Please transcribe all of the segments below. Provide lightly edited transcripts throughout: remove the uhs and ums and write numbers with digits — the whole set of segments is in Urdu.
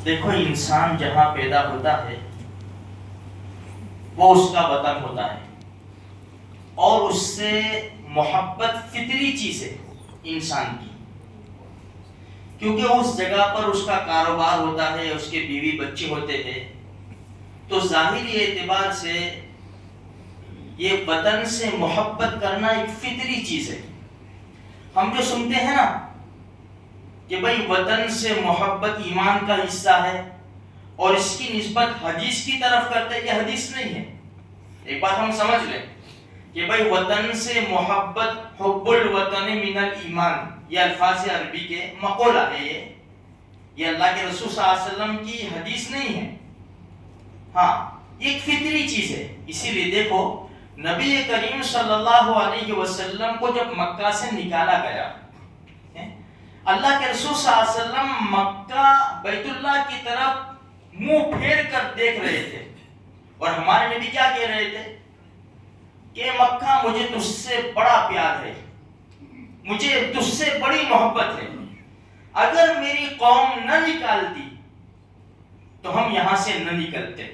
دیکھو انسان جہاں پیدا ہوتا ہے وہ اس کا وطن ہوتا ہے اور اس سے محبت فطری چیز ہے انسان کی، کیونکہ اس جگہ پر اس کا کاروبار ہوتا ہے، اس کے بیوی بچے ہوتے ہیں، تو ظاہری اعتبار سے یہ وطن سے محبت کرنا ایک فطری چیز ہے۔ ہم جو سنتے ہیں نا کہ بھئی وطن سے محبت ایمان کا حصہ ہے اور اس کی نسبت حدیث کی طرف کرتے ہیں، یہ حدیث نہیں ہے۔ ایک بات ہم سمجھ لیں کہ بھئی وطن سے محبت حب الوطن من الایمان، یہ الفاظ عربی کے مقولہ ہے، یہ اللہ کے رسول صلی اللہ علیہ وسلم کی حدیث نہیں ہے۔ ہاں یہ ایک فطری چیز ہے۔ اسی لیے دیکھو نبی کریم صلی اللہ علیہ وسلم کو جب مکہ سے نکالا گیا، اللہ کے رسول صلی اللہ علیہ وسلم مکہ بیت اللہ کی طرف منہ پھیر کر دیکھ رہے تھے، اور ہمارے نبی کیا کہہ رہے تھے کہ مکہ مجھے تجھ سے بڑا پیار ہے، مجھے تجھ سے بڑی محبت ہے، اگر میری قوم نہ نکالتی تو ہم یہاں سے نہ نکلتے۔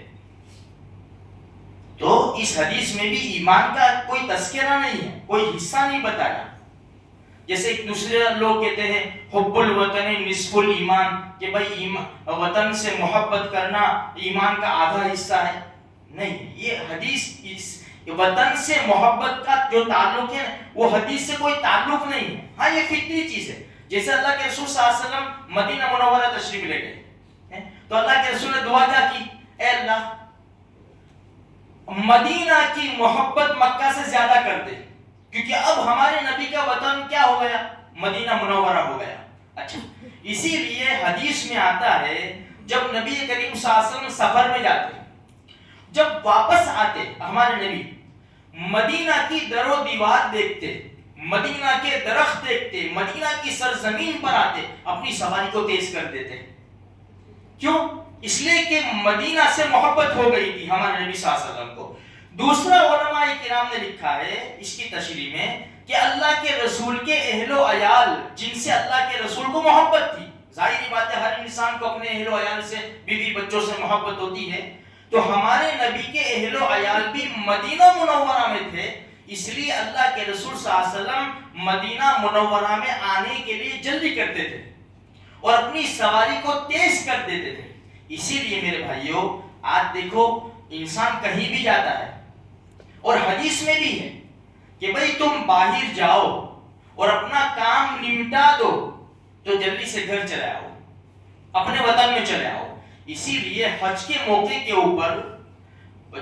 تو اس حدیث میں بھی ایمان کا کوئی تذکرہ نہیں ہے، کوئی حصہ نہیں بتایا۔ جیسے ایک دوسرے لوگ کہتے ہیں حب الوطن نصف الایمان، کہ بھائی وطن سے محبت کرنا ایمان کا آدھا حصہ ہے۔ نہیں، یہ حدیث اس وطن سے محبت کا جو تعلق ہے وہ حدیث سے کوئی تعلق نہیں ہے۔ ہاں یہ فطری چیز ہے۔ جیسے اللہ کے رسول صلی اللہ علیہ وسلم مدینہ منورہ تشریف لے گئے تو اللہ کے رسول نے دعا کیا کی، اے اللہ مدینہ کی محبت مکہ سے زیادہ کر دے، کیونکہ اب ہمارے نبی کا وطن کیا ہو گیا، مدینہ منورہ ہو گیا۔ اچھا، اسی لیے حدیث میں آتا ہے جب نبی کریم صلی اللہ علیہ وسلم سفر میں جاتے، جب واپس آتے ہمارے نبی مدینہ کی در و دیوار دیکھتے، مدینہ کے درخت دیکھتے، مدینہ کی سرزمین پر آتے، اپنی سواری کو تیز کر دیتے۔ کیوں؟ اس لیے کہ مدینہ سے محبت ہو گئی تھی ہمارے نبی صلی اللہ علیہ وسلم کو۔ دوسرا علماء کرام نے لکھا ہے اس کی تشریح میں کہ اللہ کے رسول کے اہل و عیال جن سے اللہ کے رسول کو محبت تھی، ظاہری بات ہے ہر انسان کو اپنے اہل و عیال سے، بیوی بچوں سے محبت ہوتی ہے، تو ہمارے نبی کے اہل و عیال بھی مدینہ منورہ میں تھے، اس لیے اللہ کے رسول صلی اللہ علیہ وسلم مدینہ منورہ میں آنے کے لیے جلدی کرتے تھے اور اپنی سواری کو تیز کر دیتے تھے۔ اسی لیے میرے بھائیوں آج دیکھو انسان کہیں بھی جاتا ہے، اور حدیث میں بھی ہے کہ بھئی تم باہر جاؤ اور اپنا کام نمٹا دو تو جلدی سے گھر چلے آؤ، اپنے وطن میں چلے آؤ۔ اسی لیے حج کے موقع کے اوپر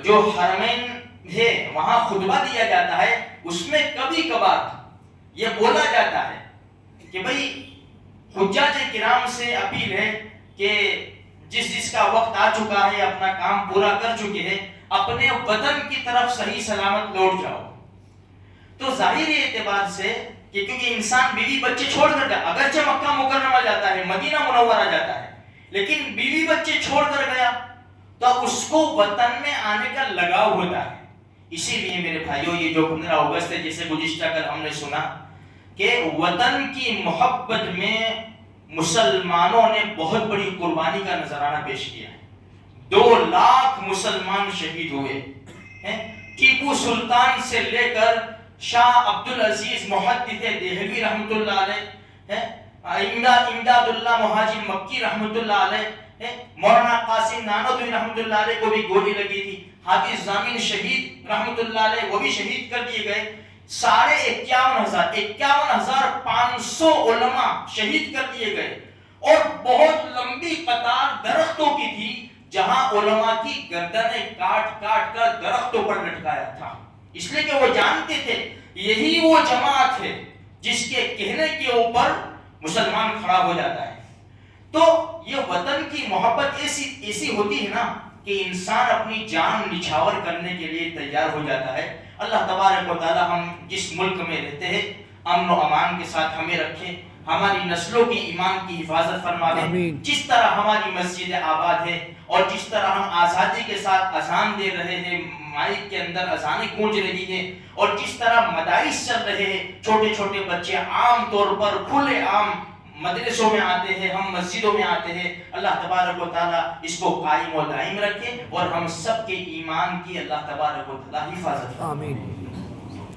جو حرمین ہے وہاں خطبہ دیا جاتا ہے، اس میں کبھی کبھار یہ بولا جاتا ہے کہ بھئی حجاج کرام سے اپیل ہے کہ جس کا وقت آ چکا ہے، اپنا کام پورا کر چکے ہیں، اپنے وطن کی طرف صحیح سلامت لوٹ جاؤ۔ تو ظاہری اعتبار سے کہ کیونکہ انسان بیوی بچے چھوڑ کر گیا، اگرچہ مکہ مکرمہ جاتا ہے، مدینہ منورہ جاتا ہے، لیکن بیوی بچے چھوڑ کر گیا تو اس کو وطن میں آنے کا لگاؤ ہوتا ہے۔ اسی لیے میرے بھائیوں یہ جو 15 اگست ہے، جیسے گزشتہ کل ہم نے سنا کہ وطن کی محبت میں مسلمانوں نے بہت بڑی قربانی کا نذرانہ پیش کیا ہے۔ 2 لاکھ مسلمان شہید ہوئے ہیں، ٹیپو سلطان سے لے کر شاہ عبدالعزیز محدث دہلوی رحمۃ اللہ علیہ، امداد اللہ مہاجر مکی رحمۃ اللہ علیہ، مولانا قاسم نانوتوی رحمۃ اللہ علیہ کو بھی گولی لگی تھی، حافظ ضامن شہید رحمۃ اللہ علیہ وہ بھی شہید کر دیے گئے، 51,500 علماء شہید کر دیے گئے، اور بہت لمبی قطار درختوں کی تھی جہاں علماء کی گردنیں کاٹ کاٹ کر درختوں پر لٹکایا تھا، اس لیے کہ وہ جانتے تھے یہی وہ جماعت ہے جس کے کہنے کے اوپر مسلمان کھڑا ہو جاتا ہے۔ تو یہ وطن کی محبت ایسی ہوتی ہے نا کہ انسان اپنی جان نچھاور کرنے کے لیے تیار ہو جاتا ہے۔ اللہ تبارک و تعالی ہم جس ملک میں رہتے ہیں امن و امان کے ساتھ ہمیں رکھے، ہماری نسلوں کی ایمان کی حفاظت فرما دے۔ جس طرح ہماری مسجد آباد ہے اور جس طرح ہم آزادی کے ساتھ اذان دے رہے ہیں، مائک کے اندر اذانیں گونج رہی ہیں، اور جس طرح مدارس چل رہے ہیں، چھوٹے چھوٹے بچے عام طور پر کھلے عام مدرسوں میں آتے ہیں، ہم مسجدوں میں آتے ہیں، اللہ تبارک و تعالیٰ اس کو قائم و دائم رکھے اور ہم سب کے ایمان کی اللہ تبارک و تعالیٰ حفاظت فرمائے۔ آمین۔